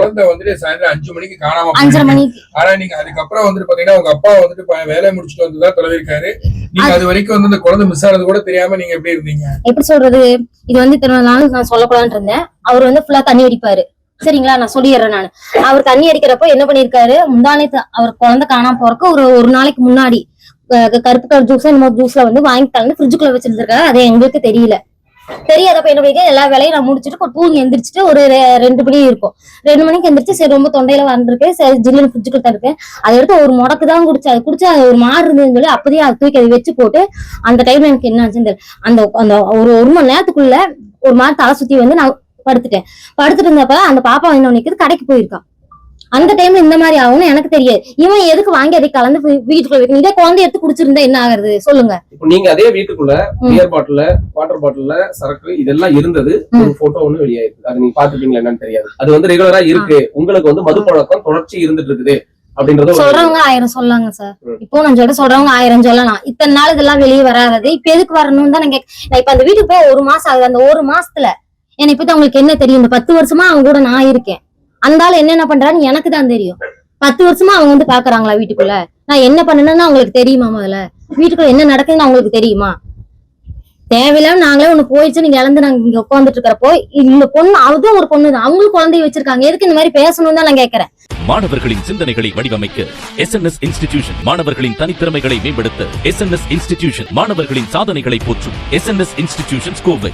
குழந்தை வந்துட்டு சாயந்தரம் 5 மணிக்கு காணாம 5:30 மணிக்கு. ஆனா நீங்க அதுக்கப்புறம் வந்துட்டு பாத்தீங்கன்னா உங்க அப்பா வந்துட்டு வேலையை முடிச்சுட்டு வந்துதான் தொலைவிருக்காரு. நீங்க அது வரைக்கும் வந்து இந்த குழந்தை மிஸ் ஆனது கூட தெரியாம நீங்க எப்படி இருந்தீங்க? எப்படி சொல்றது, இது வந்து இத்தனை நாள் நான் சொல்லக்கூடாதுன்னு இருந்தேன். அவர் வந்து ஃபுல்லா தண்ணி அடிப்பாரு. சரிங்களா, நான் சொல்லிடுறேன். நான் அவர் தண்ணி அடிக்கிறப்போ என்ன பண்ணிருக்காரு, முந்தானத்து அவர் குழந்தை காணாம போறக்கு ஒரு நாளைக்கு முன்னாடி கருப்பு கலர் ஜூஸ் இந்த மாதிரி ஜூஸ்ல வந்து வாங்கி கலந்து ஃப்ரிட்ஜுக்குள்ள வச்சிருந்திருக்காரு. அது எங்களுக்கு தெரியாதப்ப என்ன பண்ணிருக்கேன், எல்லா வேலையும் நான் முடிச்சுட்டு தூங்கி எந்திரிச்சிட்டு ஒரு 2 மணி இருக்கும். 2 மணிக்கு எந்திரிச்சு சரி ரொம்ப தொண்டையில வந்திருக்கு, சரி ஜில்லுன்னு ஃப்ரிட்ஜுக்குள்ள இருக்கு, அதை எடுத்து ஒரு முடக்கு தான் குடிச்சு, அது குடிச்சு அது ஒரு மாறு இருந்ததுன்னு சொல்லி அப்போதையே அதை தூக்கி அதை வச்சு போட்டு அந்த டைம்ல எனக்கு என்ன ஆச்சுன்னு அந்த ஒரு மணி நேரத்துக்குள்ள ஒரு மாதிரி தலை சுத்தி வந்து நான் படுத்துட்டு இருந்தப்ப அந்த பாப்பா என்ன நிக்குது, கடைக்கு போயிருக்கான். அந்த டைம்ல இந்த மாதிரி ஆகும்னு எனக்கு தெரியாது. இவன் எதுக்கு வாங்கி அதை கலந்து வீட்டுக்குள்ள வைக்கணும்? இதே குழந்தை எடுத்து குடிச்சிருந்தா என்ன ஆகுறது சொல்லுங்க? இப்போ நீங்க அதே வீட்டுக்குள்ள பியர் பாட்டில், வாட்டர் பாட்டில்ல சரக்கு இதெல்லாம் இருந்தது, ஒரு போட்டோ ஒண்ணு வெளியாயிருக்கு. அது நீங்க பாத்துட்டீங்களா என்னன்னு தெரியாது. அது வந்து ரெகுலரா இருக்கு, உங்களுக்கு வந்து மது பழக்கம் தொடர்ச்சி இருந்துட்டு இருக்குது அப்படின்றது சொல்றவங்க 1000 சொல்லாங்க சார். இப்போ நான் சொல்றவங்க 1000 சொல்லலாம். இத்தனை நாள் இதெல்லாம் வெளியே வராது, இப்ப எதுக்கு வரணும்னு தான் நான் இப்ப அந்த வீட்டுக்கு போய் 1 மாசம் ஆகுது. அந்த 1 மாசத்துல என்னை பத்தி அவங்களுக்கு என்ன தெரியும்? இந்த 10 வருஷமா அவங்க கூட நான் இருக்கேன். அந்த ஆள் என்னென்ன பண்றான்னு எனக்கு தான் தெரியும். 10 வருஷமா அவங்க வந்து பாக்குறாங்களா வீட்டுக்குள்ள? நான் என்ன பண்ணணும்னு அவங்களுக்கு தெரியுமா? முதல்ல வீட்டுக்குள்ள என்ன நடக்குதுன்னு அவங்களுக்கு தெரியுமா? தேவையில்லாம நாங்களே ஒண்ணு போயிடுச்சு, நீங்க இழந்து நாங்க இங்க உட்காந்துட்டு இருக்கிறப்போ இந்த பொண்ணு அதுவும் ஒரு பொண்ணு தான், அவங்களுக்கு குழந்தைய வச்சிருக்காங்க. எதுக்கு இந்த மாதிரி பேசணும்னு தான் நான் கேட்கிறேன். மாணவர்களின் சிந்தனைகளை வடிவமைக்க SNS இன்ஸ்டிடியூஷன், மாணவர்களின் தனித்திறமைகளை மேம்படுத்த SNS இன்ஸ்டிடியூஷன், மாணவர்களின் சாதனைகளை போற்றும் SNS இன்ஸ்டிடியூஷன் கோவை.